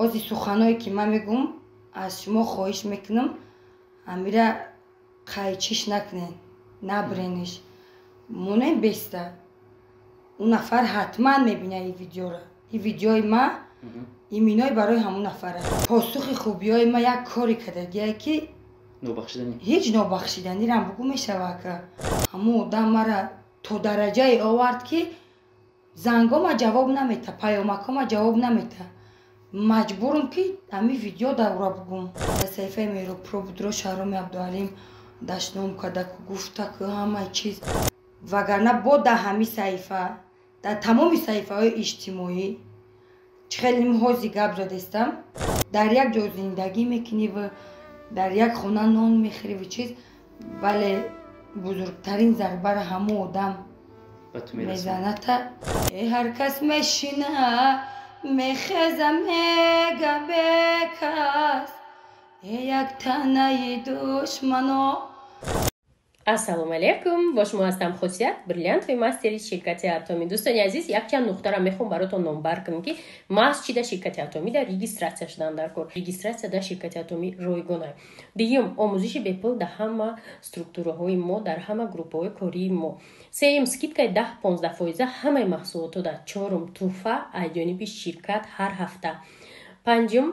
ҳози суханое ки ман мегӯм аз шумо хоҳиш мекунам амира қайчиш накунед, набрениш, монем беста. Он нафар ҳатман мебинад ин видеоро. Ин видеои ман иминой барои ҳамон нафар аст. Посухи хубиёи ман як кори кардагие ки ҳеҷ нобахшиданирам бугӯ мешавад ка ҳамон одам мара то дараҷае овард ки зангома ҷавоб намета, паёмакома ҷавоб намета. Маҷбурам ки ҳамин видео давра бугум. Саҳифаи Меҳрупро будро Шаҳроми Абдуалим дашном карда ку гуфта ки ҳамаи чиз вагарна бо дар ҳамин саҳифа дар тамоми саҳифаҳои иҷтимоӣ чӣ хеле ҳози гап задестам. Дар як ҷо зиндагӣ мекунӣ ва дар як хона нон мехӯрӣ ва чиз, вале бузургтарин зарбара ҳамон одам мезаната. Ҳар кас мешина мехеза мега бекас як танаи душмано. Ассалому алейкум, ба шумо ҳастам Хусият, бриллиантови мастери ширкати Атоми. Дӯстони азиз, якчанд нуқтаро мехоҳам баротон номбар кунам ки маҳз чи дар ширкати Атоми дар регистратсия шудан дар кор. Регистратсия дар ширкати Атоми ройгон аст. Дуюм, омӯзиши бепул дар ҳама структураҳои мо, дар ҳама группаҳои кории мо. Сеюм, скидкаи 10-15% ҳамаи маҳсулотҳо дар. Чорум, туҳфа аз ҷониби ширкат ҳар ҳафта. Панҷум,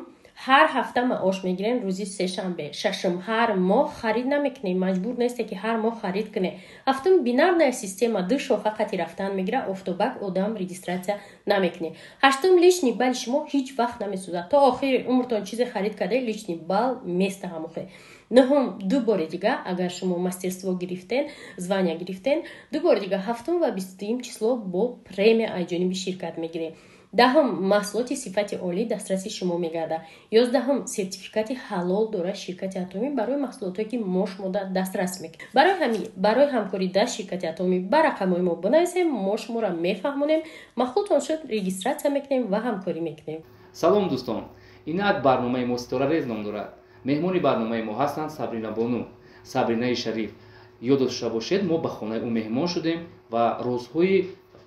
ҳар ҳафта маош мегирем рӯзи сешанбе. Шашум, ҳар моҳ харид намекунем, маҷбур несте ки ҳар моҳ харид кунем. Ҳафтум, бинарная система 2 шоха хати рафтан мегира, офтобак одам регистратсия намекунем. Ҳаштум, лични бали шумо ҳеҷ вақт намесӯзад. То охири умртон чизе харид кардаи лични бал места ҳамохе. Нуҳум, ду бори дига агар шумо мастерство гирифтен, звания гирифтен, ду бори дига 7 ва 22 число бо премия аз ҷониби ширкат мегирем. Даҳум, маҳсулоти сифати олӣ дастраси шумо мегардад. 11, сертификати ҳалол дора ширкати Атоми барои маҳсулотое ки мо шумо дастрас мекунем. Барои ҳамкорӣ дар ширкати Атоми ба рақамҳои мо бинависем, мо шуморо мефаҳмонем, махлутон шуд регистратсия мекунем ва ҳамкорӣ мекунем. Салом дӯстон, ин як барномаи мо Ситорарез ном дорад. Меҳмони барномаи мо ҳастанд Сабрина Бону, Сабринаи Шариф. Ёд дошта бошед, мо ба хонаи ӯ меҳмон шудем ва розҳои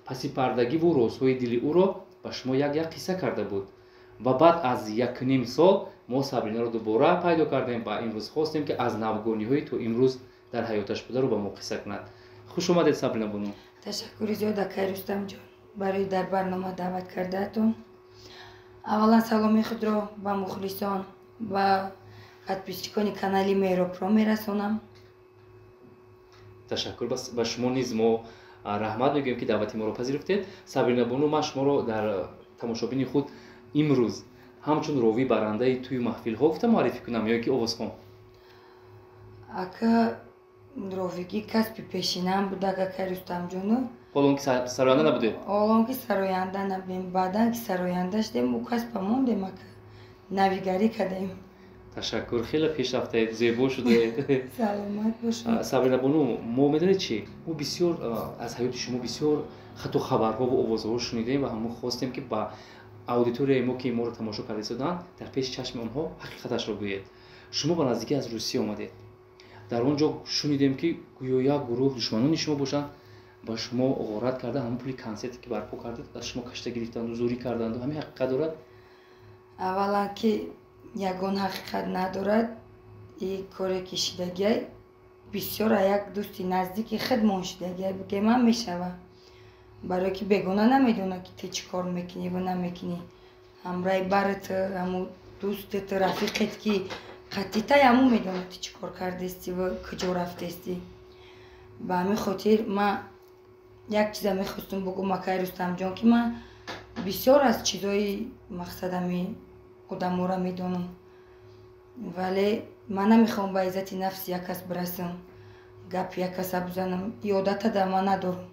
паси пардагиву розҳои дили ӯро ба шумо як қисса карда буд. Ва баъд аз 1.5 сол мо Сабринаро дубора пайдо кардем ва имрӯз хостем ки аз навгониҳои то имрӯз дар ҳаёташ бударо ба мо қисса кунад. Хуш омадед Сабрина Бону. Ташаккури зиёд акай Рустамҷон барои дар барнома даъват кардаатон. Аввалан саломи худро ба мухлисон ва подписчикони канали Меҳрупро мерасонам. Ташаккур ба шумо низ мо раҳмат мегӯем ки даъвати моро пазируфтед. Сабрина Бону, ман шуморо дар тамошобини худ имрӯз ҳамчун ровӣ барандаи тӯи маҳфилҳо гуфта муаррифӣ кунам ё ки овозхон? Ака ровигӣ касби пешинаам буд ака Рустамҷону. Ҳолон ки сароянда набудед? Ҳолон ки сароянда набудем, баъдан ки сароянда шудем ӯ касба мондем ака. навигарӣ кардем. Ташаккур, хеле пешрафтаед, зебо шудаед. Саломат бошед. Сабрина Бону, мо медонед чи? Мо бисёр аз ҳаёти шумо бисёр хату хабарҳо ва овозҳо шунидем ва мо хостем ки ба аудиторияи мо ки моро тамошо карда истоданд дар пеши чашми онҳо ҳақиқаташро гӯед. Шумо ба наздикӣ аз Русия омадед. Дар он ҷо шунидем ки гӯё як гурӯҳ душманони шумо бошанд ба шумо ғорат карда ҳамон пули консерте ки барпо кардед аз шумо кашта гирифтанду зӯрӣ карданду ҳамин ҳақиқат дорад? Аввалан ки ягон ҳақиқат надорад. ин коре ки шидагиай бисёр як дӯсти наздики худмон шидагиай бигеман мешавад. барое ки бегона намедонад ки ту чӣ кор мекунӣ ва намекунӣ. ҳамраҳи барат, ҳамун дӯстат, рафиқет ки қатъи тай ҳамун медонад ту чӣ кор кардестӣ ва куҷо рафтестӣ. ба ҳамин хотир ман як чиза мехостам бугӯм акай Рустамҷон ки ман бисёр аз чизҳои мақсадами одамора медонам, вале ман намехоҳам ба иззати нафси як кас бирасам, гапи як каса бизанам. ин одата дар ман надорам.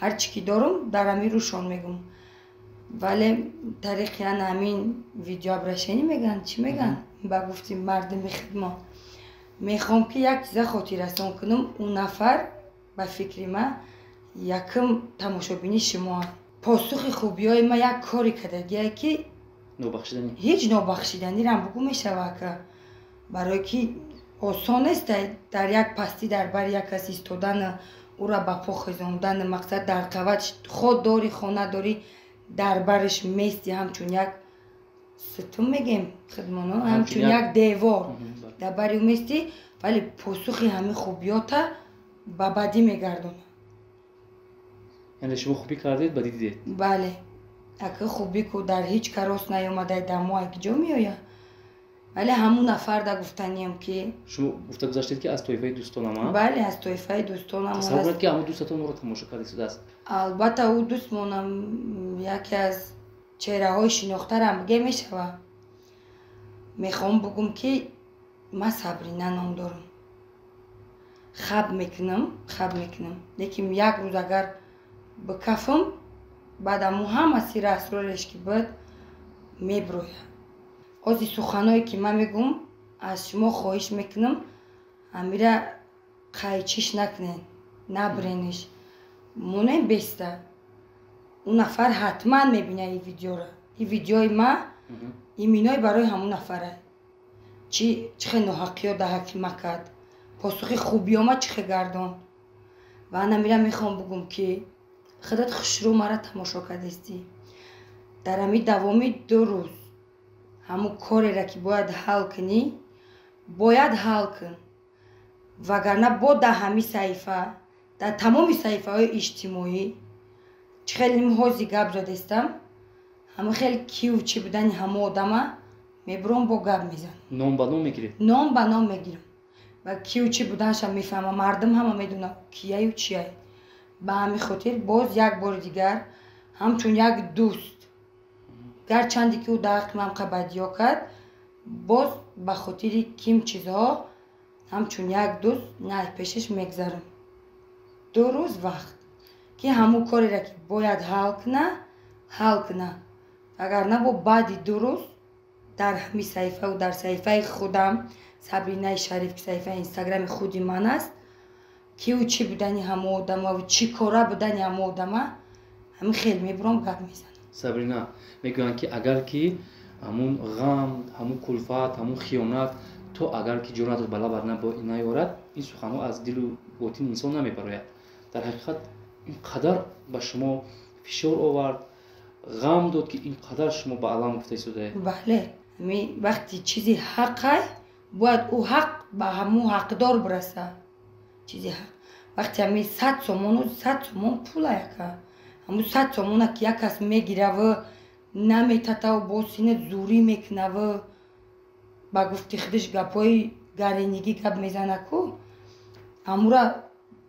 ҳар чӣ ки дорам дар ҳамин рӯшон мегӯм. вале тариқи ана ҳамин видеообрашенӣ мегӯянд, чӣ мегӯянд ба гуфти мардуми хидмат. мехоҳам ки як чиза хотиррасон кунам. он нафар ба фикри ман якум тамошобини шумо аст. посухи хубиёи ман як кори кардагие ки ҳеҷ нобахшиданирам бугӯ мешавад ка. барое ки осон нест дар як пастӣ дар бари як кас истодан ӯро ба по хезондан, мақсад дар қават ход дори, хона дори, дар бариш мести ҳамчун як ستون میگیم خدمانو همچون یک دیوار در بری میستی ولی پاسخی همه خوبیاتا با بدی میگردونه. یعنی شما خوبی کردید بدی دیدید؟ بله اگه خوبی که در هیچ کراس نیومده دمو یک جا میآید ولی همون نفر دا گفتنیم که شما گفته گذاشتید که از طایفه دوستانم. بله از طایفه دوستانم تصور کنید که همون دوستاتون رو تماشا کردید است. البته او دوستمونم یکی از چهره های شناخترم بگه میشوه. میخوام بگم که من صبرینه نام دارم. خواب میکنم لیکن یک روز اگر بکفم بعد امو همه سیر اسرارش که بود میبروید. از سخنایی که من میگم از شما خواهش میکنم امیره قایچش نکنین نبرینش مونه بیسته اون نفر حتما میبینه این ویدیو را. این ویدیوی ما این مینای برای همون نفره چه ناحقی ها ده حکیمه کرد پاسخی خوبی ها ما چه گردان و انا میرم میخوام بگم که خودت خوشرو مرا تماشا کردستی در همی دوامی 2 روز همون کاری را که باید حل کنی باید حل کن وگرنه با در همی صحیفه در تمام صحیفه های اجتماعی چه خیلی محاضی گب زدستم همه خیلی کیو چی بودن همه آدمه میبرم با گب میزن نام با نام میگیرید؟ نام با نام میگیرم و کیو چی بودنشم میفهمم مردم همه میدونم کیه و چیه به همین خاطر باز یک بار دیگر همچون یک دوست گرچندی که او دقیق من قبدیا کرد باز به خاطر کیم چیزها همچون یک دوست نه پیشش میگذارم 2 روز وقت که همون کاری را که باید حل کنه اگر نه با بعد 2 روز در همین صحیفه و در صحیفه خودم صبرینه شریف که صحیفه اینستاگرام خودی من است که او چی بودنی همه آدم و چی کاره بودنی همه آدم همین خیلی میبرم گپ میزنم. صبرینا میگویند که اگر که همون غم همون کلفت همون خیانت تو اگر که جرأت بالا برنه با این نیارد این سخنها از دل و باطن انسان نمیبراید. در حقیقت اینقدر به شما فشار آورد غم داد که اینقدر شما به علم گفته شده. بله وقتی چیزی حقه باید او حق به همون حقدار برسه. چیزی حق وقتی همین 100 تومان پول یکه همون 100 تومان که یک کس میگیره و نمیتته و با سینه زوری میکنه و با گفتی خودش گپای گرینگی گپ میزنه کو همورا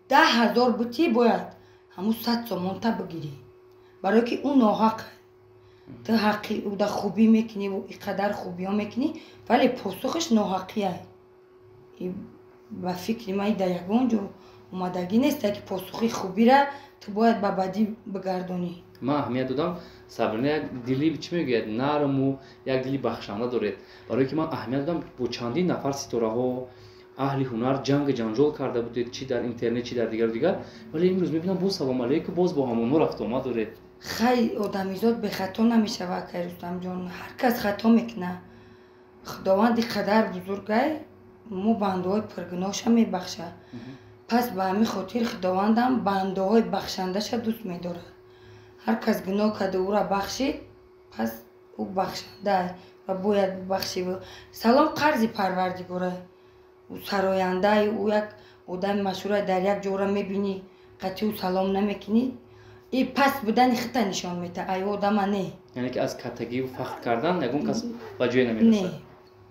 10,000 بوتی باید همون 100 تومان تا بگیری برای که اون ناحق تو حقی او دا خوبی میکنی و اینقدر خوبی ها میکنی ولی پاسخش ناحقیه. و فکر من در یگان جو اومدگی نیست که پاسخی خوبی را تو باید به بدی بگردانی. من اهمیت دادم صبرینه یک دلی چی میگوید نرم و یک دلی بخشنده دارد برای که من اهمیت دادم با چندین نفر ستاره ها اهل هنر جنگ جنجال کرده بودید چی در اینترنت چی در دیگر ولی امروز میبینم باز سلام علیکم باز با همون رفت آمد دارد. خیلی آدمیزاد به خطا نمیشود که رستم جان هر کس خطا میکنه خداوند قدر بزرگه مو بنده های پرگناهش میبخشه پس به همین خاطر خداوندم بنده های بخشندش دوست میداره. هر کس گناه کرده او را بخشید پس او بخشنده و باید بخشی و سلام قرضی پروردگاره او سراینده او یک آدم مشهور در یک جا را میبینی قطعی او سلام نمیکنی این پس بودن خطا نشان میده ای آدم نه یعنی که از کتگی و فخر کردن یگون کس به جای نمیرسه. نه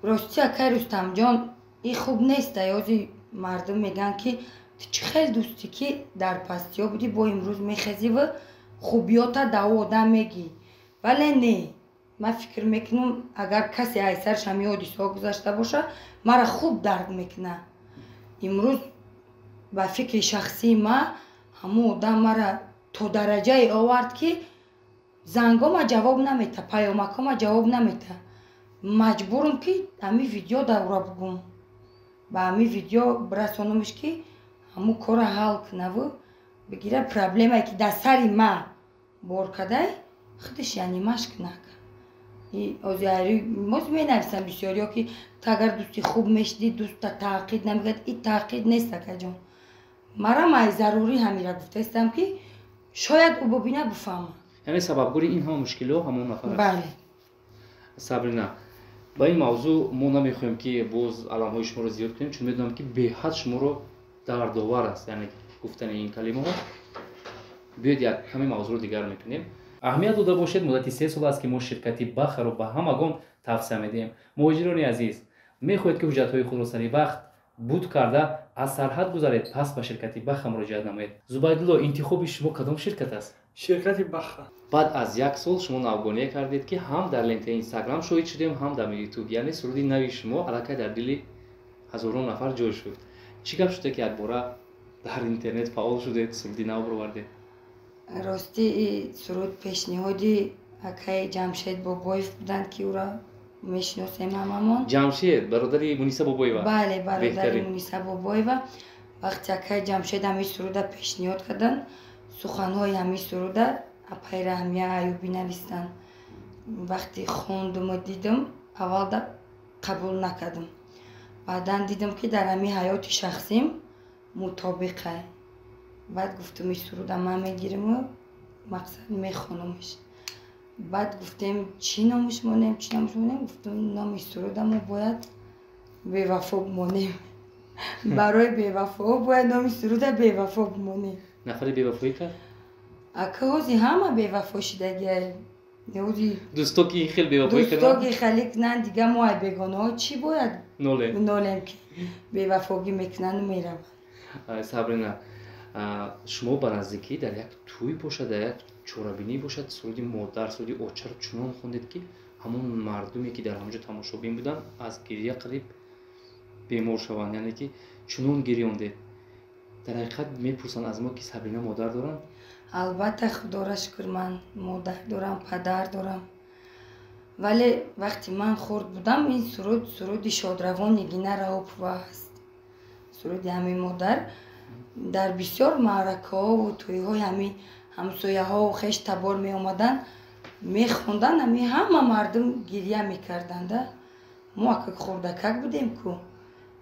راستی اکر رستم جان این خوب نیست. یازی مردم میگن که چه خیلی دوستی که در پستی ها بودی با امروز میخزی و خوبیاتا دو آدم میگی ولی نه من فکر میکنم اگر کسی ایسرش همی حادثه ها گذاشته باشه مرا خوب درک میکنه. امروز با فکر شخصی ما همون آدم مرا تو درجه آورد که زنگا ما جواب نمیده پیامک ما جواب نمیده مجبورم که همین ویدیو دورا بگم با همین ویدیو برسانمش که همون کار حل کنه و بگیره پرابلمی که در سری ما بار کده خودش یعنی مشک نکن. از یاری موز می نویسن بسیاری ها که تا اگر دوستی خوب میشدی دوست تحقید نمیگد این تحقید نیست که جان مرا مای ضروری همین را گفته استم که شاید او ببینه بفهمه. یعنی سببگوری این ها مشکل ها همون نفر است. بله сабрина ба ин мавзӯъ мо намехоҳем ки боз аламҳои шуморо зиёд кунем, чун медонам ки беҳад шуморо дардовар аст, яъне гуфтани ин калимаҳо. биёед як каме мавзӯъро дигар мекунем. аҳамият дода бошед, муддати 3 сол аст ки мо ширкати бахаро ба ҳамагон тавсия медиҳем. муҳоҷирони азиз, мехоҳед ки ҳуҷҷатҳои худро сари вақт буд карда аз сарҳад гузаред, пас ба ширкати баха муроҷиат намоед. зубайдулло, интихоби шумо кадом ширкат аст? ширкати баха. баъд аз 1 сол шумо навгоние кардед ки ҳам дар лентаи инстаграм шоҳид шудем, ҳам дар ютуб, яъне суруди нави шумо аллакай дар дили ҳазорон нафар ҷой шуд. чӣ гап шуда ки якбора дар интернет фаъол шудед, суруди нав бировардед? рости суруд пешниҳоди акаи ҷамшед бобоев буданд ки ӯро мешиносем ҳамамон. ҷамшед бародари муниса бобоева? бале, бародари муниса бобоева. вақте акаи ҷамшед ҳамин суруда пешниҳод карданд, суханҳои ҳамин суруда апай раҳмия аюбӣ навистанд. вақте хондуму дидам, аввал қабул накардам. баъдан дидам ки дар ҳамин ҳаёти шахсим мутобиқа. баъд гуфтам ин суруда ман мегириму мақсад мехонамш. баъд гуфтем чӣ номаш монем, чӣ номаш монем? гуфтам номи суруда мо бояд бевафо бимонем. барои бевафоҳо бояд номи суруда бевафо бимонем. нафари бевафоӣ кард? ака ҳози ҳама бевафо шудагиай. дӯсто ки хел бевафоӣ карданд? дӯсто ки хеле кунанд, дига мо ай бегонаҳо чӣ бояд нолем ки бевафогӣ мекунанду мераванд. сабрина, шумо ба наздикӣ дар як тӯй бошад, дар як чорабинӣ бошад, суруди модар, суруди очаро чунон хондед ки ҳамон мардуме ки дар ҳамонҷо тамошобин буданд аз гирия қариб бемор шаванд, яъне ки чунон гирёндед. дар ҳақиқат мепурсанд аз мо ки сабрина модар доранд? албатта худора шукр, ман модар дорам, падар дорам. вале вақти ман хурд будам, ин суруди шодравони Гина Раупова аст. суруди ҳамин модар дар бисёр маъракаҳову тӯйҳои ҳамин ҳамсояҳову хеш табор меомаданд, мехонданд, ҳамин ҳама мардум гирия мекарданда. мо ака хурдакак будем ку.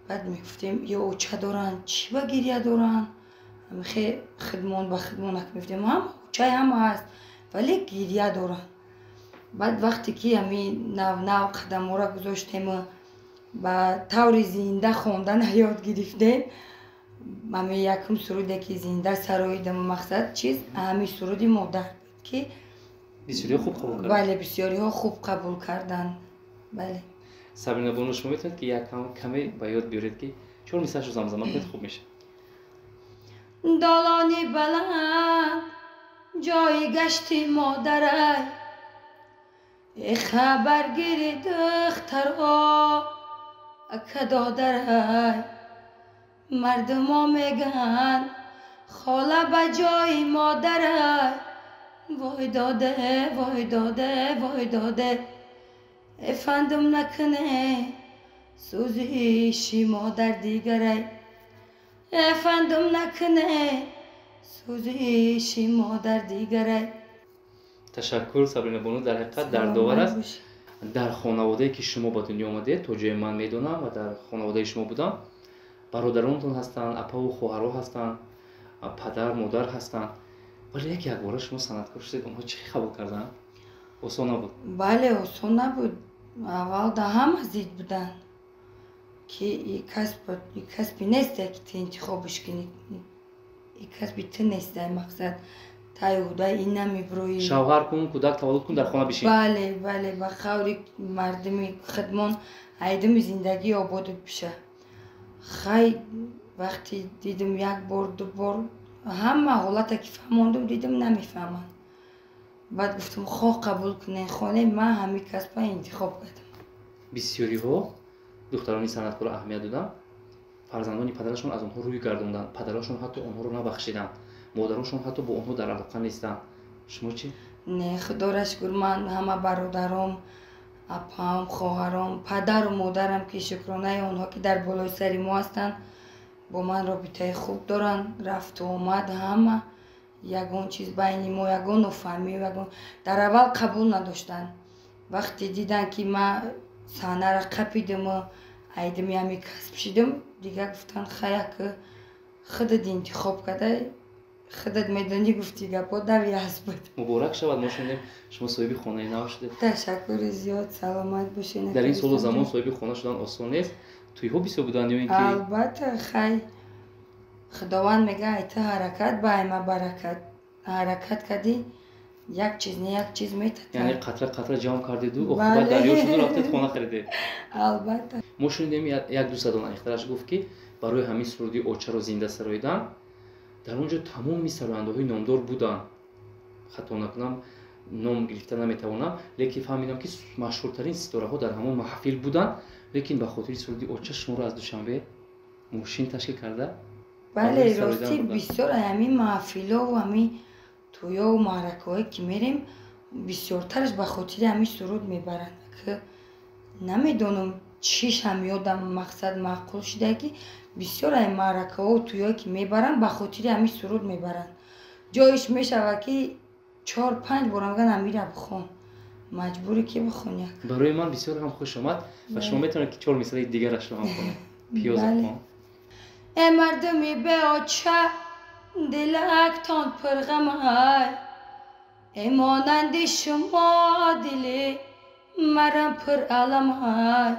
баъд мегуфтем ё оча доранд, чӣ ба гирия доранд? хе хидмон ба хидмонак мегуфтем ҳама очаи ҳама аст, вале гирия доранд. баъд вақте ки ҳамин нав қадамҳоро гузоштему ба таври зинда хондан ёд гирифтем, ҳамин якум суруде ки зинда сароидам, мақсад чиз ҳамин суруди модар буд ки бисёриҳо хуб қабул карданд. бале, бисёриҳо хуб қабул карданд. бале. сабрина бону, шумо метавонед ки як каме ба ёд биёред ки чор мисрашо замзама кунед, хуб меша. долони баланд ҷои гашти модарай, хабаргири духтаро ака додарай. мардумо мегӯянд хола ба ҷои модарай, вой доде, вой доде, вой доде. эфандум накуне сӯзиши модар дигарай. эфандум накуне сӯзиши модар дигарай. ташаккур сабрина бону, дар ҳақиқат дардовар аст. дар хонаводае ки шумо ба дунё омадед, то ҷои ман медонам ва дар хонаводаи шумо будам, бародаронтон ҳастанд, апаву хоҳаро ҳастанд, падар модар ҳастанд, вале якбора шумо санъаткор шудед, онҳо чӣ қабул карданд? осон набуд? бале, осон набуд. аввал да ҳама зид буданд ки ин касби несте ки ту интихобиш кунӣ, ин касби ту несте. мақсад тай ӯҳдаи ин намебироӣ. шавҳар кун, кӯдак таваллуд кун, дар хона бишин. бале, бале, ба хаври мардуми хидмон айдами зиндагӣ ободуд биша. хай вақти дидам як бор ду бор ҳама ҳолате ки фаҳмондум, дидам намефаҳманд. баъд гуфтам хоҳ қабул кунед, хоҳ не, ман ҳамин касба интихоб кардам. бисёриҳо духтарони санъаткоро аҳамият доданд, фарзандони падарашон аз онҳо рӯй гардонданд, падарашон ҳатто онҳоро набахшиданд, модарашон ҳатто бо онҳо дар алоқа нестанд. шумо чӣ? не, худора шукр, ман ҳама бародаром, апам, хоҳарам, падару модарам ки шукронаи онҳо ки дар болои сари мо ҳастанд, бо ман робитаи хуб доранд. рафту омад ҳама ягон чиз байни мо, ягон нофаҳмӣ, дар аввал қабул надоштанд. вақте диданд ки ман саҳнара қапидаму айдами ҳамин касб шидам, дигар гуфтанд хаяк худат интихоб карда خودت میدونی گفتی گپا دوی هست بود. مبارک شود. ما شنیدیم شما صاحب خانه نو شدید. تشکر زیاد. سلامت باشین. در این سال و زمان صاحب خانه شدن آسان نیست. توی ها بسیار بودن یا اینکه البته خیلی خداوند میگه ایت حرکت با ایما برکت. حرکت کردی یک چیز نه یک چیز میتونه. یعنی قطره قطره جام کردید و بعد دریا شد رفتید خانه خریدید. البته ما شنیدیم یک دوستان اختراش گفت که برای همین سرودی اوچه رو زنده سراییدن در اونجا تمام سرانده‌های نامدار بودن. خطا نکنم نام گرفته نمیتوانم، لیکن فهمیدم که مشهورترین ستاره‌ها در همون محفل بودن، لیکن به خاطر سرودی اوچه شما رو از دوشنبه ماشین تشکیل کرده. بله راستی بسیار همین محفل‌ها و همین تویا و معرکه‌هایی که میریم بسیارترش به خاطر همین سرود میبرند که نمیدونم چیش هم یادم مقصد معقول شده که بسیار این معرکه‌ها و تویایی که میبرند به خاطر همین سرود میبرند. جایش میشود که 4-5 بار میگن امیره بخون، مجبوری که بخونی. برای من بسیار هم خوش آمد و شما میتونید که 4 مثال دیگر را شما کنید. پیاز خان. ای مردمی به آچه دلک تان پرغم های، ای مانند شما دلی مرم پر علم های،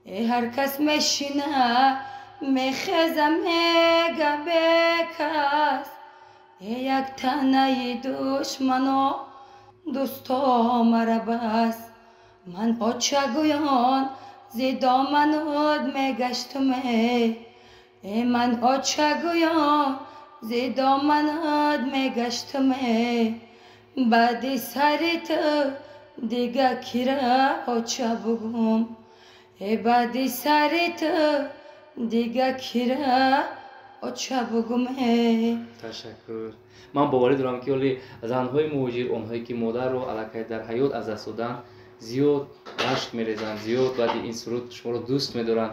ای هر کس میشینه میخزه میگه بکس، ای یک تنه دشمنا دوستا مرا بس، من آچه گویان زی دامنود میگشتم ای من آچه گویان زی دامنود میگشتم بعد سری تو دیگه کیره آچه بگم ای بعد سری تو دیگه کیره آچه بگم. تشکر. من باوری دارم که ولی زنهای مهاجر، اونهایی که مادر رو علاقه در حیات از دست دادن زیاد عشق میریزن، زیاد بعد این سرود شما رو دوست میدارن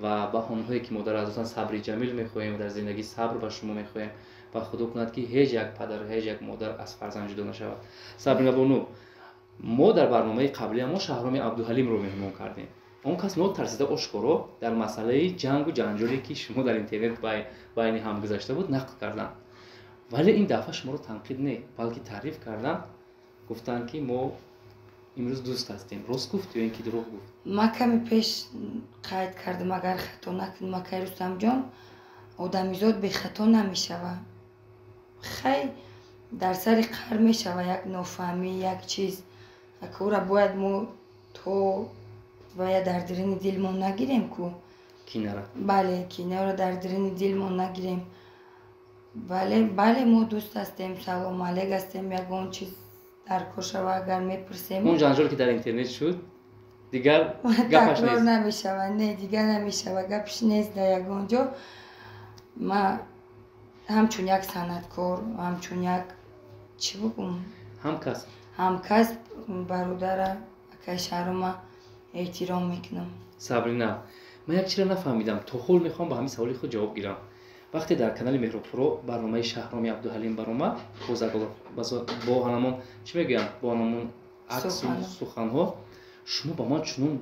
و با اونهایی که مادر از دادن صبر جمیل میخوایم، در زندگی صبر به شما میخوایم و خدا کند که هیچ یک پدر هیچ یک مادر از فرزند جدا نشود. صبرینا بانو، ما در برنامه قبلی ما شهرام عبدالحلیم رو مهمون کردیم. اون کس نو ترسیده آشکارا در مسئله جنگ و جنجالی که شما در اینترنت بین هم گذاشته بود نقد کردن، ولی این دفعه شما رو تنقید نه بلکه تعریف کردن، گفتن که ما امروز دوست هستیم. راست گفت یا اینکه دروغ گفت؟ ما کمی پیش قید کردم اگر خطا نکنم که رستم جان آدمیزاد به خطا نمیشود، خیلی در سر قهر میشود یک نافهمی یک چیز که او را باید ما تو باید در درون دلمون نگیریم کو کینه را. بله کینه را در درون دلمون نگیریم. بله ما دوست هستیم، سلام علیک هستیم، یگان چیز در کار شود اگر میپرسیم اون جنجال که در اینترنت شد دیگر گپش تکرار نیست. نمیشود، نه دیگر نمیشود، گپش نیست. در یگان جا ما همچون یک صنعتکار، همچون یک چی بگم همکس برادر اکای شهرم احترام میکنم. صبرینا، من یک چیز را نفهمیدم، تا حال میخوام به همین سوال خود جواب گیرم. وقتی در کانال مهراب پرو برنامه شهرام عبدالحلیم برآمد با همون چی میگن با همون عکس و سخنها، شما با من چنون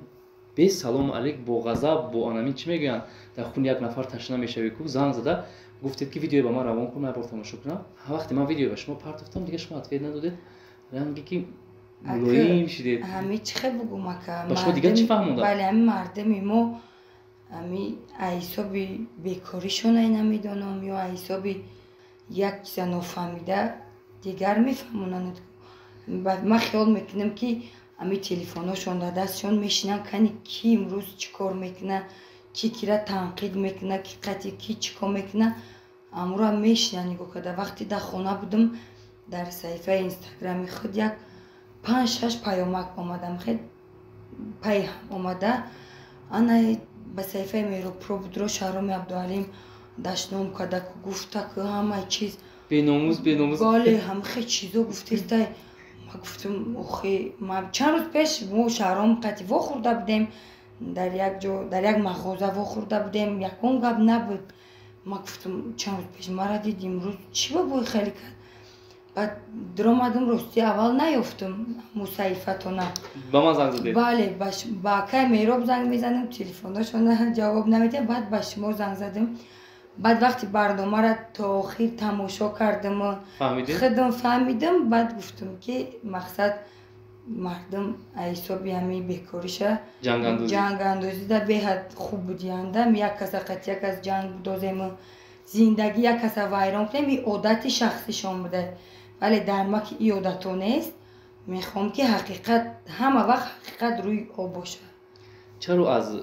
به سلام علیک با غضب با انمی چی میگن در خون یک نفر تشنه میشوی کو زنگ زده گفتید که ویدیو با من روان کن من تماشا کنم. وقتی من ویدیو به شما پرتفتم دیگه شما اتفاق ندادید، رنگی که ملایم شدید. همین چه بگم اکا شما دیگه چی فهموندم؟ بله همین مردمی ما همین حسابی بیکاریشون نمیدونم یا حسابی یک چیز نفهمیده دیگر میفهمونند. من خیال میکنم که همین تلفناشون در دستشون میشینن کنی کی امروز چیکار میکنه، کی را تنقید میکنه، کی قطعی کی چیکار میکنه، امورا میشینن نگاه کرده. وقتی در خونه بودم در صفحه اینستاگرامی خود یک 5-6 پیامک آمدم، خیلی پیام آمده انا به صفحه مهراب پرو بود رو شهرام عبدالحلیم دشنام کرده که گفته که همه چیز بیناموز بله هم خیلی چیزا گفته. ما گفتم اوخی ما چند روز پیش ما شهرام قطعی وا خورده بودیم در یک جا در یک مغازه وا خورده بودیم، یک اون گپ نبود. ما گفتم چند روز پیش ما را دیدیم امروز چی بابای خیلی کرد. بعد در آمدم راستی اول نیافتم مصیفتونه با من زنگ زدید؟ بله با اکای مهراب زنگ میزنم تلفنشون جواب نمیده، بعد به شما زنگ زدم بعد وقتی برنامه را تا آخر تماشا کردم فهمیدم بعد گفتم که مقصد مردم حسابی همین بیکاریشه جنگ اندازی در بهت خوب بودیندم یک کس قط یک از جنگ دازم زندگی یک کس ویران کنیم این عادت شخصیشان بوده ولی در ما که این عادت نیست میخوام که حقیقت همه وقت حقیقت روی آب باشه. چرا از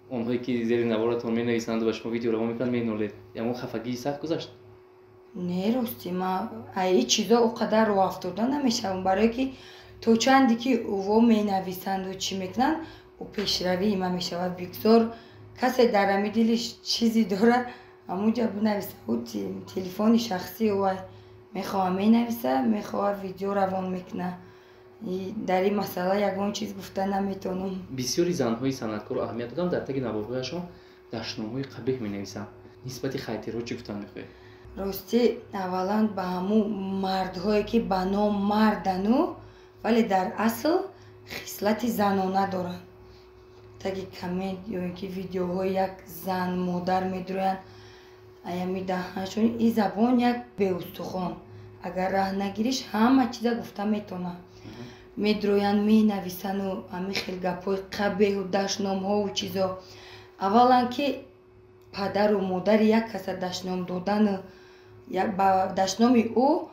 اونهایی که زیر نوارتون می نویسند و شما ویدیو رو میکنند می نولید؟ یا خفگی سخت گذشت؟ نه راستی ما این چیزا اونقدر رو افتاده نمیشم برای که تو چندی که او می نویسند و چی میکنن و پیشروی ما میشود بگذار کسی در امی دلش چیزی داره همونجا بنویسه و تلفن شخصی او میخواه می نویسه میخواه ویدیو روان میکنه در این مسئله یکون چیز گفته نمیتونم. بسیاری زنهای صنعتکار و اهمیت دادن در تگ نوارهایشان دشنامه‌های قبیح می نویسند. نسبت خیاطی‌ها چی گفتن میخوای؟ راستی اولا به همون مردهایی که به نام مردنو ولی در اصل خصلت زنانه دارن. تاگه کامنت یا اینکه ویدیوهای یک زن مادر میدروین ایمی دهنشون این زبان یک به استخوان اگر راه نگیریش همه چیزا گفته میتونه میدروین می نویسن و همین خیلی گپای قبیح و دشنام ها و چیزا. اولا که پدر و مادر یک کس دشنام دادن با دشنام او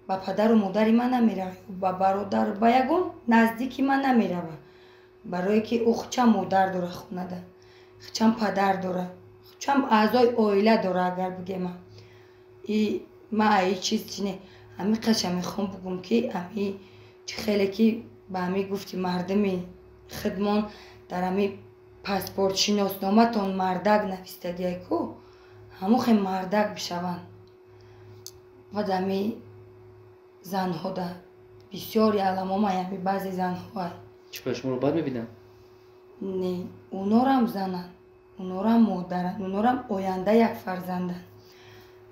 با پدر و مادر من نمیره با برادر با یگون نزدیکی من نمیره برای که او خچم مادر داره خونه ده خچم پدر داره خچم اعضای عائله داره اگر بگم ما ای چیز چینه همین قشم میخوام بگم که همین خیلی که به همین گفتی مردمی خدمان در همین پاسپورت شناسنامه تون مردک نویستگی کو همون خیلی مردک بشون و دمی زنها ده بسیاری علما ما یعنی بعضی زنها چه شما رو باید میبینن؟ نه اونا رو هم زنن اونا رو هم مادرن اونا رو هم آینده یک فرزندن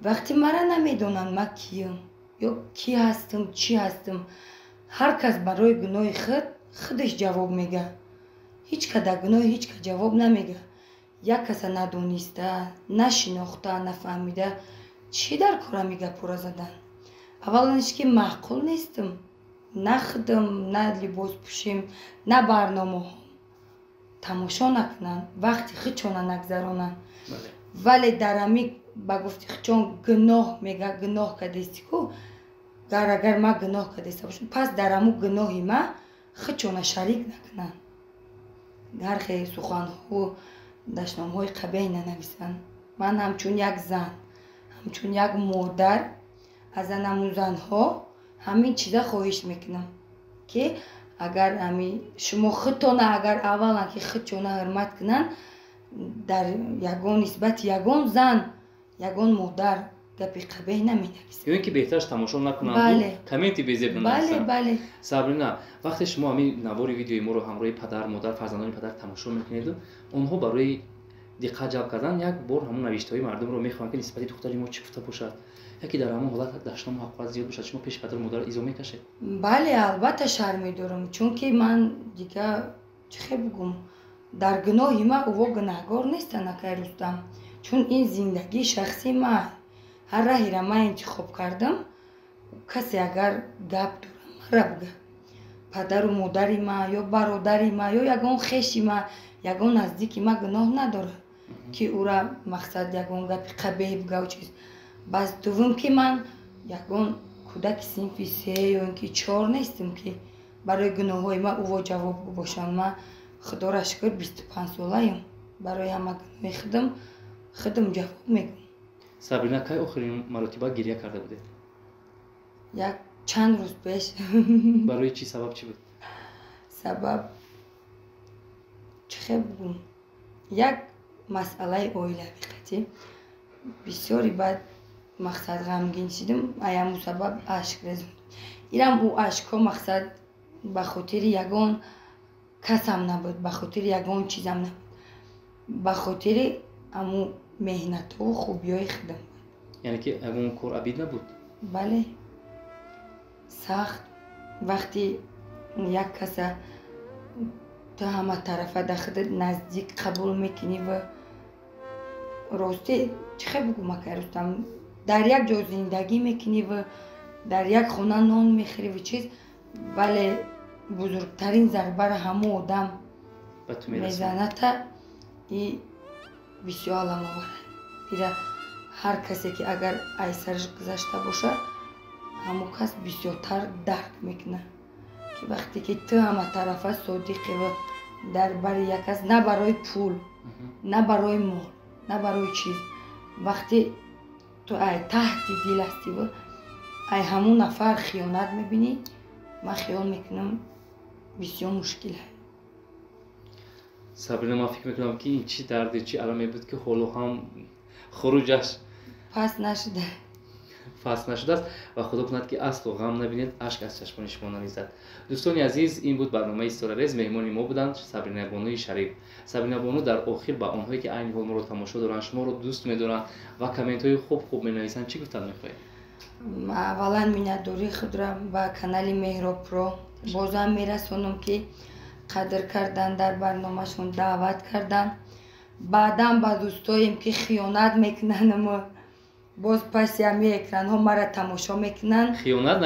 وقتی مرا نمیدونن ما کیم یا کی هستم چی هستم هر کس برای گناه خودش جواب میگه هیچ که در گناه هیچ که جواب نمیگه یک کس ندونسته نشناخته نفهمیده چی در کار میگه پورا زدن اولش که معقول نیستم نه خدم نه لباس پوشیم نه برنامه تماشا نکنن وقتی خودشون نگذرونن ولی در همی با گفتی خودشون گناه میگه گناه کدیستی کو اگر ما گناه کدیسته باشم پس در همون گناهی ما خودشون شریک نکنن هر خیلی سخن ها دشنام های قبیه ننویسن من همچون یک زن همچون یک مادر از همون زن ها همین چیزا خواهش میکنم که اگر همین شما خودتون اگر اولا که خودتون حرمت کنن در یگان نسبت یگان زن یگان مادر گپی قبیح نمینویسن یا اینکه بهترش تماشا نکنن بله. و کامنتی بزیب ننویسن. بله صبرینا وقتی شما همین نوار ویدیوی ما رو همراه پدر مادر فرزندان پدر تماشا میکنید اونها برای دقت جلب کردن یک بار همون نوشته‌های مردم رو میخوان که نسبت دختری ما چی گفته باشد یکی در همون حالت دشنام حقیقت زیاد باشد شما پیش پدر مادر ایزا میکشه؟ بله البته شرم دارم چون که من دیگه چه بگم در گناهی ما او گناهگار نیستن که رستم چون این زندگی شخصی ما هر راهی را من انتخاب کردم کسی اگر گپ دارم مرا بگه پدر و مادری ما یا برادری ما یا یگان خیشی ما یگان نزدیکی ما گناه نداره که او را مقصد یگان گپ قبیح بگه و چیز باز دوم که من یگان کودک صنف 3 یا اینکه 4 نیستم که برای گناه های ما او جواب باشم من خدا را شکر 25 ساله‌ام برای همه گناه خودم جواب میگم. صبرینا کی آخرین مرتبه گریه کرده بوده؟ یک چند روز پیش. برای چی سبب چی بود؟ سبب چه بگم یک مسئله عائله قطعی بسیاری بعد مقصد غمگین شدم ایام سبب اشک ریزم ایرم او اشکا مقصد به خاطر یگان کسم نبود به خاطر یگان چیزم نبود به خاطر امو مهنت و خوبی های خودم بود یعنی که اون کار عبید نبود؟ بله سخت وقتی یک کس تو همه طرفه در خودت نزدیک قبول میکنی و راستی چه بگو مکرستم در یک جا زندگی میکنی و در یک خونه نان میخوری و چیز، ولی بزرگترین ضربه را همه آدم میزنه تا این بسیار علم آوره. ایره هر کسی که اگر ای سرش گذشته باشه همون کس بسیارتر درک میکنه که وقتی که تو همه طرفه صادقی و در بر یک کس، نه برای پول نه برای مال نه برای چیز، وقتی تو ای تحت دل هستی و ای همون نفر خیانت میبینی، من خیال میکنم بسیار مشکل هست. صبرینا، من فکر میکنم که این چی دردی چی علامه بود که خلو هم خروجش پس نشده است و خدا کند که اصل و غم نبینید، اشک از چشمان شما نریزد. دوستان عزیز، این بود برنامه استوریرز. مهمانی ما بودند صبرینا بانوی شریف. صبرینا بانو در آخر با آنهایی که عین حال ما رو تماشا دارن، شما رو دوست می‌دارن و کامنت های خوب می‌نویسن، چی گفتن می‌خواید؟ اولا منتداری خود را با کانال مهراب پرو بازم میرسونم که قدر کردن، در برنامهشون دعوت کردن. بعدم با دوستایم که خیانت میکنن و باز پس همی اکران ها مرا تماشا میکنن، خیانت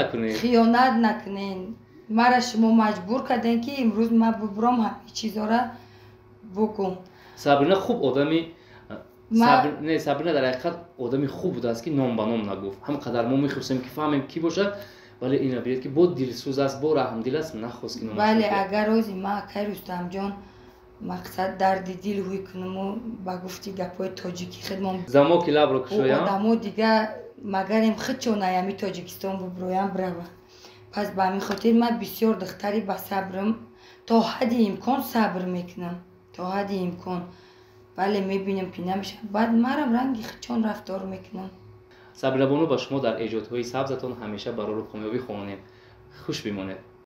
نکنین. مرا شما مجبور کردین که امروز من ببرم همه چیزا را بگم. صبرینا خوب آدمی صبرینا در حقیقت آدمی خوب بوده است که نام به نام نگفت. هم قدر ما میخواستیم که فهمیم کی باشه، ولی اینا بیاد که با دلسوز است، با رحم دل است، نخواست که نام. ولی اگر روزی ما که رستم جان مقصد درد دل هوی کنم و با گفتی گپای تاجیکی خدمم زما که لب رو کشویم آدمو دیگه مگرم خود چون ایمی تاجیکستان ببرویم برو. پس به همین خاطر من بسیار دختری با صبرم، تا حد امکان صبر میکنم، تا حد امکان. ولی میبینم که نمیشه، بعد مرا رنگی چون رفتار میکنم. صبرینا بانو با شما در ایجادهای سبزتون همیشه برای کامیابی خواهانیم. خوش بمانید.